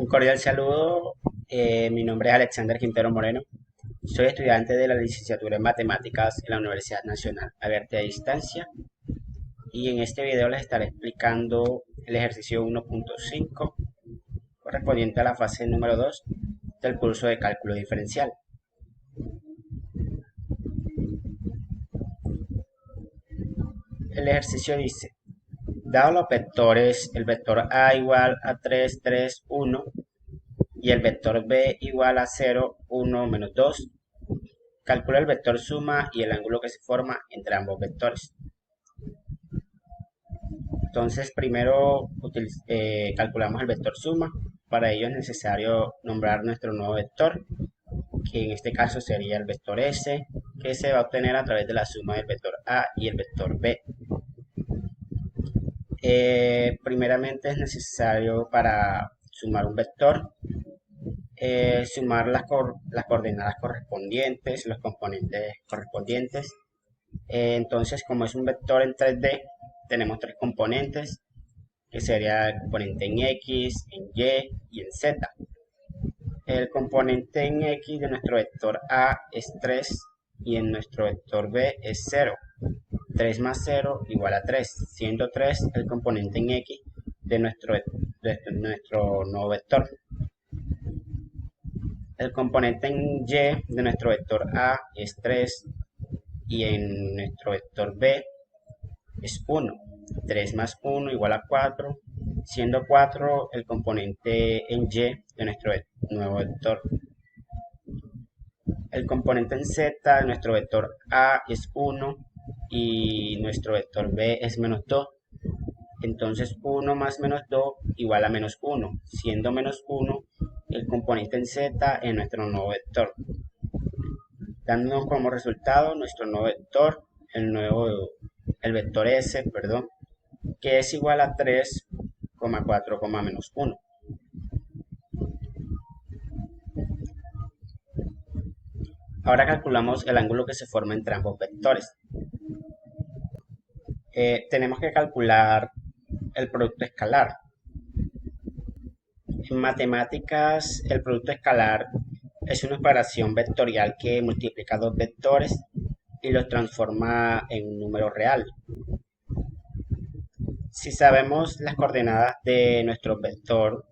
Un cordial saludo, mi nombre es Alexander Quintero Moreno, soy estudiante de la licenciatura en Matemáticas en la Universidad Nacional Abierta a Distancia y en este video les estaré explicando el ejercicio 1.5 correspondiente a la fase número 2 del curso de cálculo diferencial. El ejercicio dice: dado los vectores, el vector A igual a 3, 3, 1 y el vector B igual a 0, 1, menos 2, calcula el vector suma y el ángulo que se forma entre ambos vectores. Entonces, primero calculamos el vector suma. Para ello es necesario nombrar nuestro nuevo vector, que en este caso sería el vector S, que se va a obtener a través de la suma del vector A y el vector B. Primeramente es necesario, para sumar un vector, sumar las coordenadas correspondientes, los componentes correspondientes. Entonces, como es un vector en 3D, tenemos tres componentes, que sería el componente en X, en Y y en Z. El componente en X de nuestro vector A es 3 y en nuestro vector B es 0. 3 más 0 igual a 3, siendo 3 el componente en X de nuestro nuevo vector. El componente en Y de nuestro vector A es 3 y en nuestro vector B es 1. 3 más 1 igual a 4, siendo 4 el componente en Y de nuestro nuevo vector. El componente en Z de nuestro vector A es 1 y nuestro vector B es menos 2. Entonces 1 más menos 2 igual a menos 1, siendo menos 1 el componente en Z en nuestro nuevo vector, dándonos como resultado nuestro nuevo vector, el vector S, que es igual a 3, 4, menos 1. Ahora calculamos el ángulo que se forma entre ambos vectores. Tenemos que calcular el producto escalar. En matemáticas, el producto escalar es una operación vectorial que multiplica dos vectores y los transforma en un número real. Si sabemos las coordenadas de nuestro vector,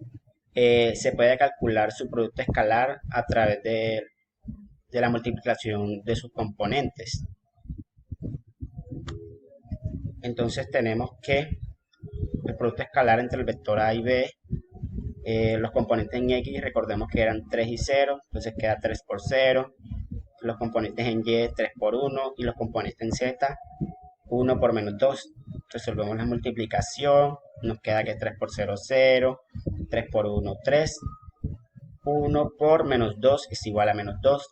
se puede calcular su producto escalar a través de la multiplicación de sus componentes. Entonces tenemos que el producto escalar entre el vector A y B, los componentes en X, recordemos que eran 3 y 0, entonces queda 3 por 0. Los componentes en Y, 3 por 1, y los componentes en Z, 1 por menos 2. Resolvemos la multiplicación, nos queda que 3 por 0, 0, 3 por 1, 3, 1 por menos 2 es igual a menos 2.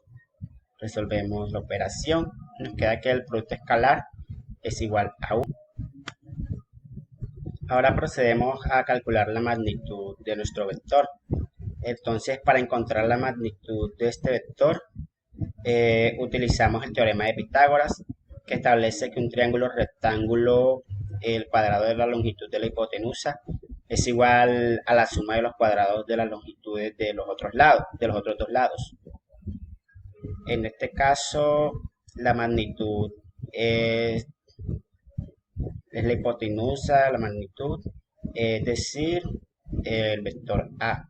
Resolvemos la operación, nos queda que el producto escalar es igual a 1. Ahora procedemos a calcular la magnitud de nuestro vector. Entonces, para encontrar la magnitud de este vector, utilizamos el teorema de Pitágoras, que establece que un triángulo rectángulo, el cuadrado de la longitud de la hipotenusa, es igual a la suma de los cuadrados de las longitudes de los otros dos lados. En este caso, la magnitud es la hipotenusa, la magnitud, es decir, el vector A,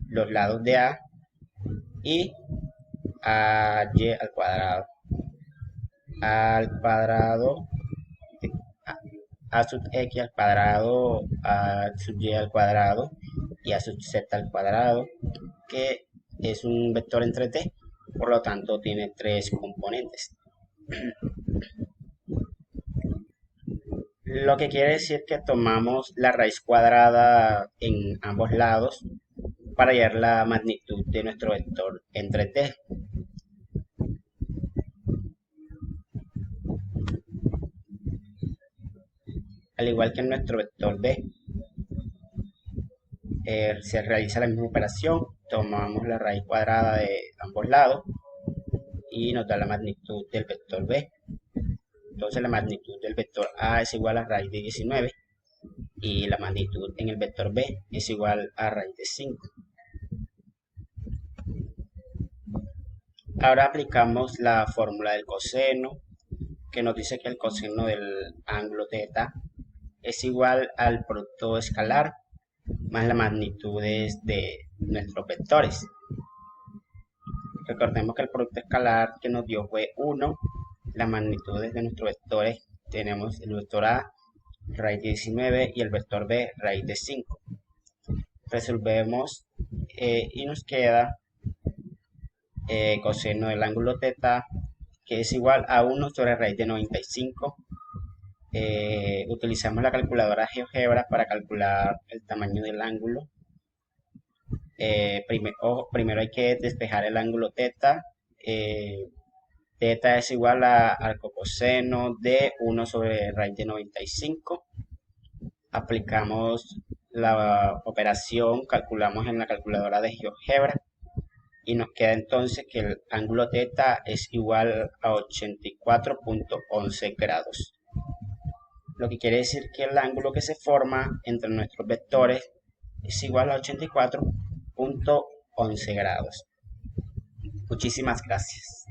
los lados de A y a y al cuadrado, a sub x al cuadrado, a sub y al cuadrado y a sub z al cuadrado, que es un vector en 3D, por lo tanto tiene tres componentes. Lo que quiere decir que tomamos la raíz cuadrada en ambos lados para hallar la magnitud de nuestro vector en 3D. Al igual que en nuestro vector B, se realiza la misma operación, tomamos la raíz cuadrada de ambos lados y nos da la magnitud del vector B. Entonces la magnitud del vector A es igual a raíz de 19 y la magnitud en el vector B es igual a raíz de 5. Ahora aplicamos la fórmula del coseno, que nos dice que el coseno del ángulo teta es igual al producto escalar más las magnitudes de nuestros vectores. Recordemos que el producto escalar que nos dio fue 1, las magnitudes de nuestros vectores tenemos el vector A, raíz de 19 y el vector B, raíz de 5. Resolvemos y nos queda coseno del ángulo teta, que es igual a 1 sobre raíz de 95. Utilizamos la calculadora GeoGebra para calcular el tamaño del ángulo. Primero hay que despejar el ángulo teta. Teta es igual al coseno de 1 sobre raíz de 95. Aplicamos la operación, calculamos en la calculadora de GeoGebra y nos queda entonces que el ángulo teta es igual a 84.11 grados. Lo que quiere decir que el ángulo que se forma entre nuestros vectores es igual a 84.11 grados. Muchísimas gracias.